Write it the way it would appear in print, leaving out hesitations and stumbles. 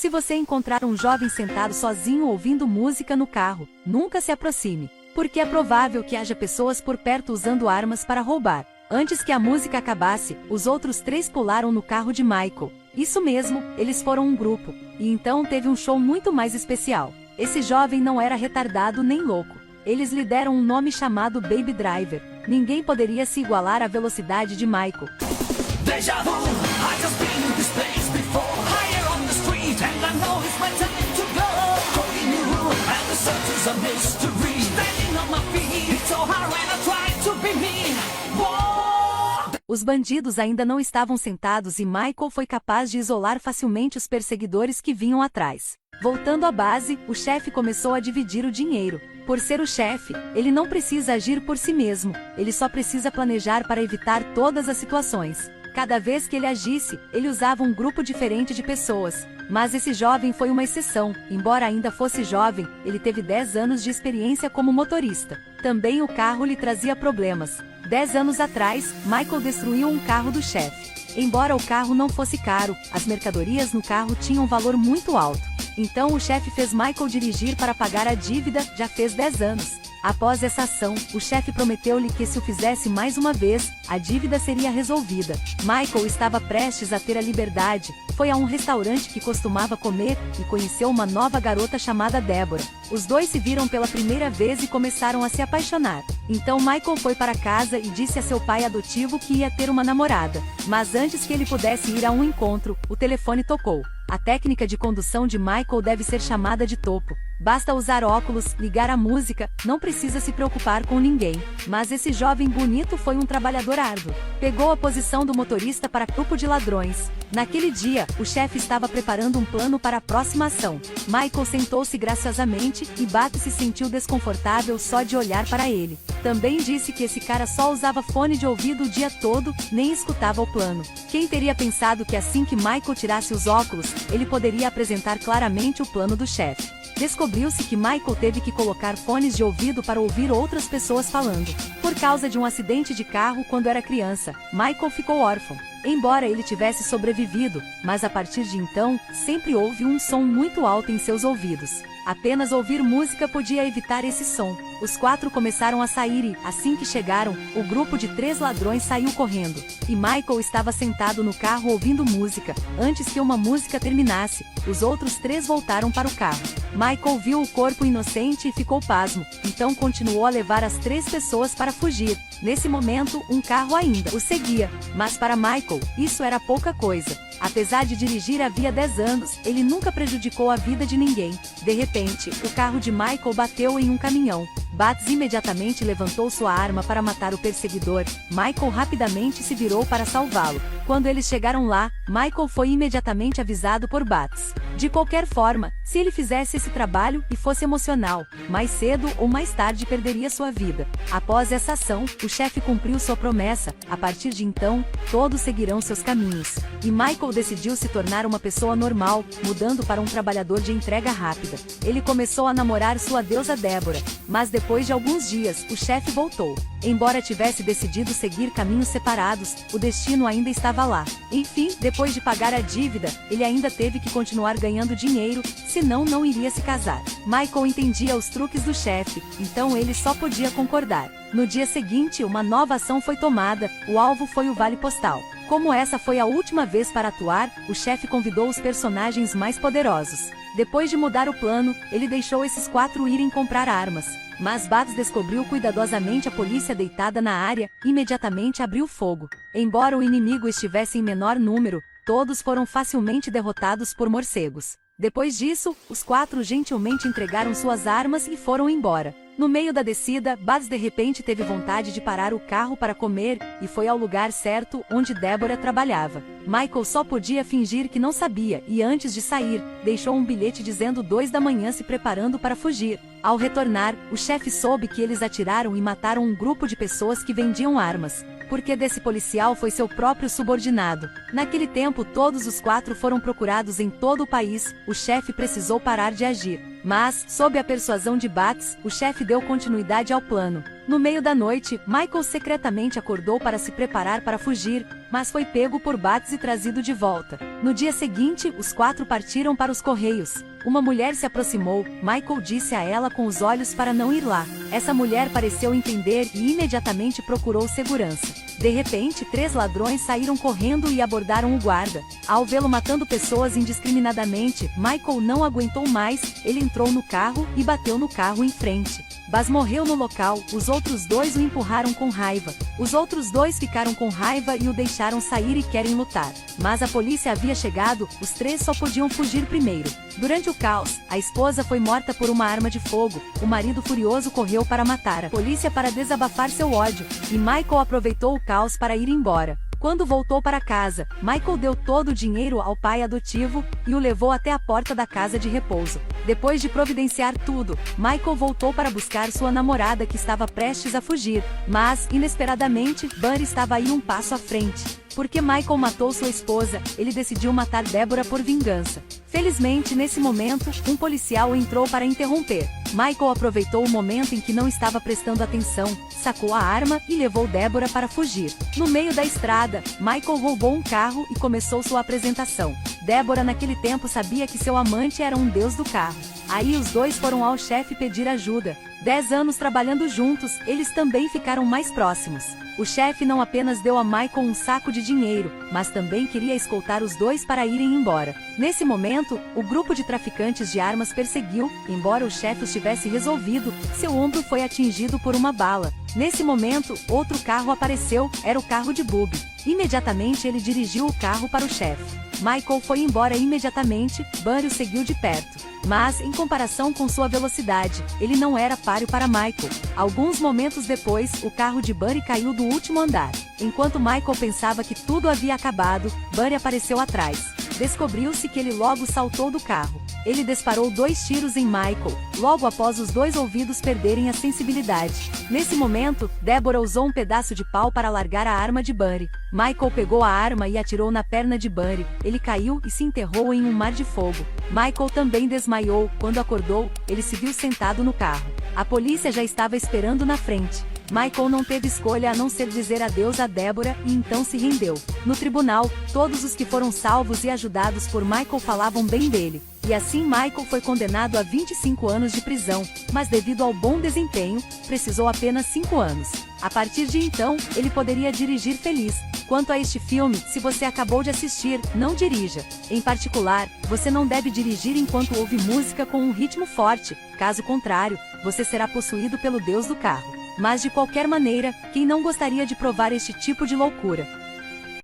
Se você encontrar um jovem sentado sozinho ouvindo música no carro, nunca se aproxime, porque é provável que haja pessoas por perto usando armas para roubar. Antes que a música acabasse, os outros 3 pularam no carro de Michael. Isso mesmo, eles foram um grupo, e então teve um show muito mais especial. Esse jovem não era retardado nem louco. Eles lhe deram um nome chamado Baby Driver. Ninguém poderia se igualar à velocidade de Michael. Deja vu, I just been in this place before. Higher on the street, and I know it's my time to go. Holding you, and the search is a mystery. Standing on my feet, it's so hard when I try to be me. Whoa. Os bandidos ainda não estavam sentados e Michael foi capaz de isolar facilmente os perseguidores que vinham atrás. Voltando à base, o chefe começou a dividir o dinheiro. Por ser o chefe, ele não precisa agir por si mesmo, ele só precisa planejar para evitar todas as situações. Cada vez que ele agisse, ele usava um grupo diferente de pessoas. Mas esse jovem foi uma exceção. Embora ainda fosse jovem, ele teve 10 anos de experiência como motorista. Também o carro lhe trazia problemas. 10 anos atrás, Michael destruiu um carro do chefe. Embora o carro não fosse caro, as mercadorias no carro tinham um valor muito alto. Então o chefe fez Michael dirigir para pagar a dívida, já fez 10 anos. Após essa ação, o chefe prometeu-lhe que se o fizesse mais uma vez, a dívida seria resolvida. Michael estava prestes a ter a liberdade, foi a um restaurante que costumava comer e conheceu uma nova garota chamada Deborah. Os dois se viram pela primeira vez e começaram a se apaixonar. Então Michael foi para casa e disse a seu pai adotivo que ia ter uma namorada. Mas antes que ele pudesse ir a um encontro, o telefone tocou. A técnica de condução de Michael deve ser chamada de topo. Basta usar óculos, ligar a música, não precisa se preocupar com ninguém. Mas esse jovem bonito foi um trabalhador árduo. Pegou a posição do motorista para grupo de ladrões. Naquele dia, o chefe estava preparando um plano para a próxima ação. Michael sentou-se graciosamente e Bat se sentiu desconfortável só de olhar para ele. Também disse que esse cara só usava fone de ouvido o dia todo, nem escutava o plano. Quem teria pensado que assim que Michael tirasse os óculos, ele poderia apresentar claramente o plano do chefe? Descobriu-se que Michael teve que colocar fones de ouvido para ouvir outras pessoas falando. Por causa de um acidente de carro quando era criança, Michael ficou órfão. Embora ele tivesse sobrevivido, mas a partir de então, sempre houve um som muito alto em seus ouvidos. Apenas ouvir música podia evitar esse som. Os 4 começaram a sair e, assim que chegaram, o grupo de 3 ladrões saiu correndo. E Michael estava sentado no carro ouvindo música. Antes que uma música terminasse, os outros 3 voltaram para o carro. Michael viu o corpo inocente e ficou pasmo, então continuou a levar as 3 pessoas para fugir. Nesse momento, um carro ainda o seguia, mas para Michael, isso era pouca coisa. Apesar de dirigir havia 10 anos, ele nunca prejudicou a vida de ninguém. De repente, o carro de Michael bateu em um caminhão. Bats imediatamente levantou sua arma para matar o perseguidor. Michael rapidamente se virou para salvá-lo. Quando eles chegaram lá, Michael foi imediatamente avisado por Bats. De qualquer forma, se ele fizesse esse trabalho e fosse emocional, mais cedo ou mais tarde perderia sua vida. Após essa ação, o chefe cumpriu sua promessa. A partir de então, todos seguirão seus caminhos. E Michael decidiu se tornar uma pessoa normal, mudando para um trabalhador de entrega rápida. Ele começou a namorar sua deusa Deborah, mas depois de alguns dias, o chefe voltou. Embora tivesse decidido seguir caminhos separados, o destino ainda estava lá. Enfim, depois de pagar a dívida, ele ainda teve que continuar ganhando dinheiro, senão não iria se casar. Michael entendia os truques do chefe, então ele só podia concordar. No dia seguinte, uma nova ação foi tomada, o alvo foi o vale postal. Como essa foi a última vez para atuar, o chefe convidou os personagens mais poderosos. Depois de mudar o plano, ele deixou esses 4 irem comprar armas. Mas Bats descobriu cuidadosamente a polícia deitada na área, e imediatamente abriu fogo. Embora o inimigo estivesse em menor número, todos foram facilmente derrotados por morcegos. Depois disso, os 4 gentilmente entregaram suas armas e foram embora. No meio da descida, Bats de repente teve vontade de parar o carro para comer, e foi ao lugar certo, onde Deborah trabalhava. Michael só podia fingir que não sabia, e antes de sair, deixou um bilhete dizendo 2 da manhã se preparando para fugir. Ao retornar, o chefe soube que eles atiraram e mataram um grupo de pessoas que vendiam armas. Porque desse policial foi seu próprio subordinado. Naquele tempo todos os 4 foram procurados em todo o país, o chefe precisou parar de agir. Mas, sob a persuasão de Bats, o chefe deu continuidade ao plano. No meio da noite, Michael secretamente acordou para se preparar para fugir, mas foi pego por Bates e trazido de volta. No dia seguinte, os 4 partiram para os Correios. Uma mulher se aproximou, Michael disse a ela com os olhos para não ir lá. Essa mulher pareceu entender e imediatamente procurou segurança. De repente, 3 ladrões saíram correndo e abordaram o guarda. Ao vê-lo matando pessoas indiscriminadamente, Michael não aguentou mais, ele entrou no carro e bateu no carro em frente. Bas morreu no local, os outros 2 o empurraram com raiva. Os outros 2 ficaram com raiva e o deixaram sair e querem lutar. Mas a polícia havia chegado, os 3 só podiam fugir primeiro. Durante o caos, a esposa foi morta por uma arma de fogo, o marido furioso correu para matar a polícia para desabafar seu ódio, e Michael aproveitou o caos para ir embora. Quando voltou para casa, Michael deu todo o dinheiro ao pai adotivo e o levou até a porta da casa de repouso. Depois de providenciar tudo, Michael voltou para buscar sua namorada que estava prestes a fugir, mas, inesperadamente, Bunny estava aí um passo à frente. Porque Michael matou sua esposa, ele decidiu matar Deborah por vingança. Felizmente, nesse momento, um policial entrou para interromper. Michael aproveitou o momento em que não estava prestando atenção, sacou a arma e levou Deborah para fugir. No meio da estrada, Michael roubou um carro e começou sua apresentação. Deborah naquele tempo sabia que seu amante era um deus do carro. Aí os 2 foram ao chefe pedir ajuda. 10 anos trabalhando juntos, eles também ficaram mais próximos. O chefe não apenas deu a Michael um saco de dinheiro, mas também queria escoltar os 2 para irem embora. Nesse momento, o grupo de traficantes de armas perseguiu, embora o chefe os tivesse resolvido, seu ombro foi atingido por uma bala. Nesse momento, outro carro apareceu, era o carro de Bub. Imediatamente ele dirigiu o carro para o chefe. Michael foi embora imediatamente, Bunny o seguiu de perto. Mas, em comparação com sua velocidade, ele não era páreo para Michael. Alguns momentos depois, o carro de Bunny caiu do último andar. Enquanto Michael pensava que tudo havia acabado, Bunny apareceu atrás. Descobriu-se que ele logo saltou do carro. Ele disparou 2 tiros em Michael, logo após os 2 ouvidos perderem a sensibilidade. Nesse momento, Deborah usou um pedaço de pau para largar a arma de Bunny. Michael pegou a arma e atirou na perna de Bunny. Ele caiu e se enterrou em um mar de fogo. Michael também desmaiou. Quando acordou, ele se viu sentado no carro. A polícia já estava esperando na frente. Michael não teve escolha a não ser dizer adeus a Deborah e então se rendeu. No tribunal, todos os que foram salvos e ajudados por Michael falavam bem dele. E assim Michael foi condenado a 25 anos de prisão, mas devido ao bom desempenho, precisou apenas 5 anos. A partir de então, ele poderia dirigir feliz. Quanto a este filme, se você acabou de assistir, não dirija. Em particular, você não deve dirigir enquanto ouve música com um ritmo forte, caso contrário, você será possuído pelo deus do carro. Mas de qualquer maneira, quem não gostaria de provar este tipo de loucura?